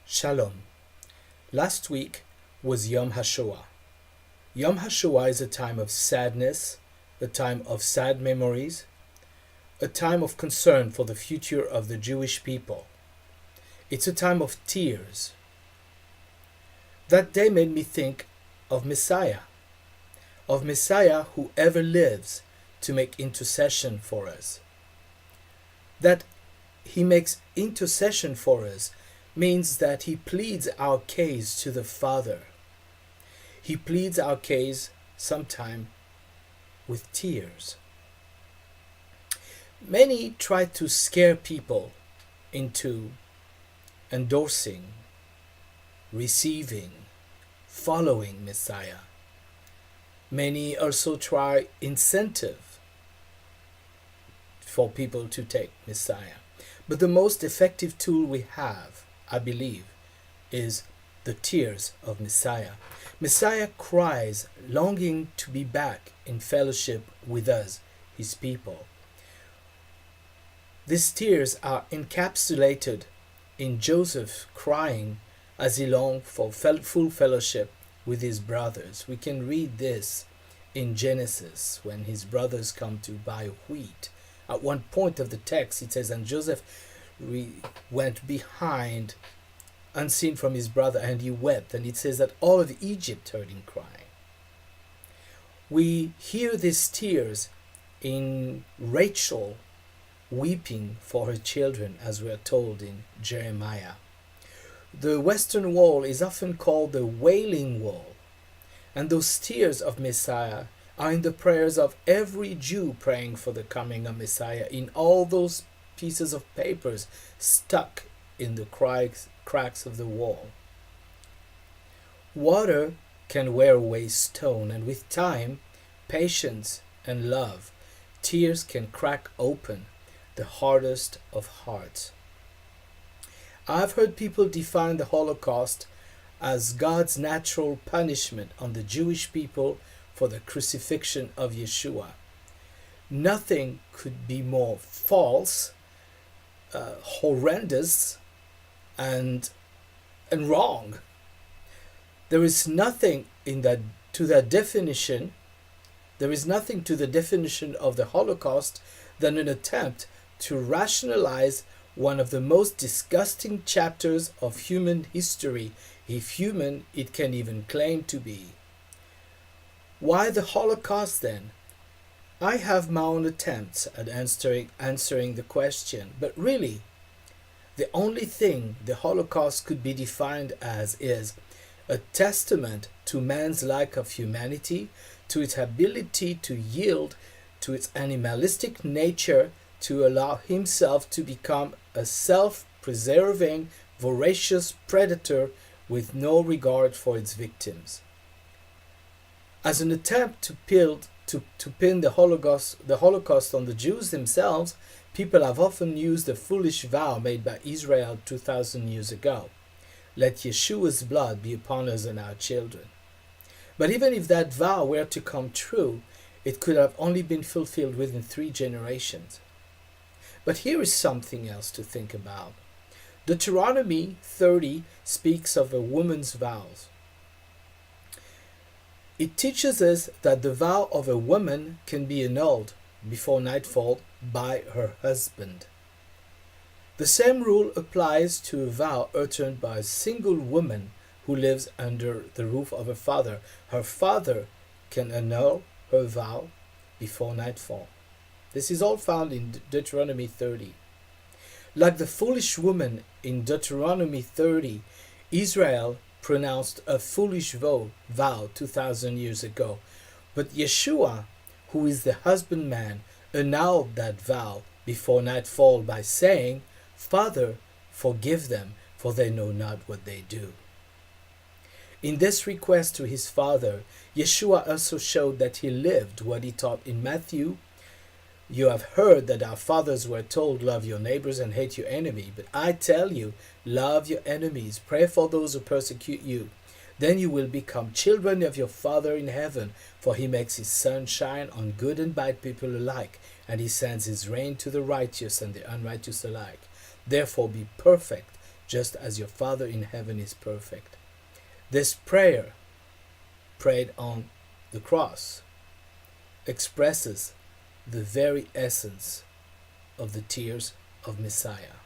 Shalom. Last week was Yom HaShoah. Yom HaShoah is a time of sadness, a time of sad memories, a time of concern for the future of the Jewish people. It's a time of tears. That day made me think of Messiah who ever lives to make intercession for us. That he makes intercession for us means that he pleads our case to the Father. He pleads our case sometime with tears. Many try to scare people into endorsing, receiving, following Messiah. Many also try incentive for people to take Messiah. But the most effective tool we have, I believe, is the tears of Messiah. Messiah cries, longing to be back in fellowship with us, his people. These tears are encapsulated in Joseph crying as he longed for full fellowship with his brothers. We can read this in Genesis when his brothers come to buy wheat. At one point of the text it says, and Joseph went behind unseen from his brother and he wept. And it says that all of Egypt heard him crying. We hear these tears in Rachel weeping for her children, as we are told in Jeremiah. The Western Wall is often called the Wailing Wall, and those tears of Messiah are in the prayers of every Jew praying for the coming of Messiah, in all those pieces of papers stuck in the cracks of the wall. Water can wear away stone, and with time, patience, and love, tears can crack open the hardest of hearts. I've heard people define the Holocaust as God's natural punishment on the Jewish people for the crucifixion of Yeshua. Nothing could be more false, horrendous, and wrong. There is nothing to the definition of the Holocaust than an attempt to rationalize one of the most disgusting chapters of human history, if human it can even claim to be. Why the Holocaust then? I have my own attempts at answering the question, but really, the only thing the Holocaust could be defined as is a testament to man's lack of humanity, to its ability to yield to its animalistic nature, to allow himself to become a self-preserving, voracious predator with no regard for its victims. As an attempt to pin the Holocaust on the Jews themselves, people have often used the foolish vow made by Israel 2,000 years ago. Let Yeshua's blood be upon us and our children. But even if that vow were to come true, it could have only been fulfilled within 3 generations. But here is something else to think about. Deuteronomy 30 speaks of a woman's vows. It teaches us that the vow of a woman can be annulled before nightfall by her husband. The same rule applies to a vow uttered by a single woman who lives under the roof of her father. Her father can annul her vow before nightfall. This is all found in Deuteronomy 30. Like the foolish woman in Deuteronomy 30, Israel pronounced a foolish vow 2,000 years ago. But Yeshua, who is the husbandman, annulled that vow before nightfall by saying, Father, forgive them, for they know not what they do. In this request to his Father, Yeshua also showed that he lived what he taught in Matthew. You have heard that our fathers were told, love your neighbors and hate your enemy. But I tell you, love your enemies, pray for those who persecute you. Then you will become children of your Father in heaven, for he makes his sun shine on good and bad people alike, and he sends his rain to the righteous and the unrighteous alike. Therefore be perfect, just as your Father in heaven is perfect. This prayer, prayed on the cross, expresses the very essence of the tears of Messiah.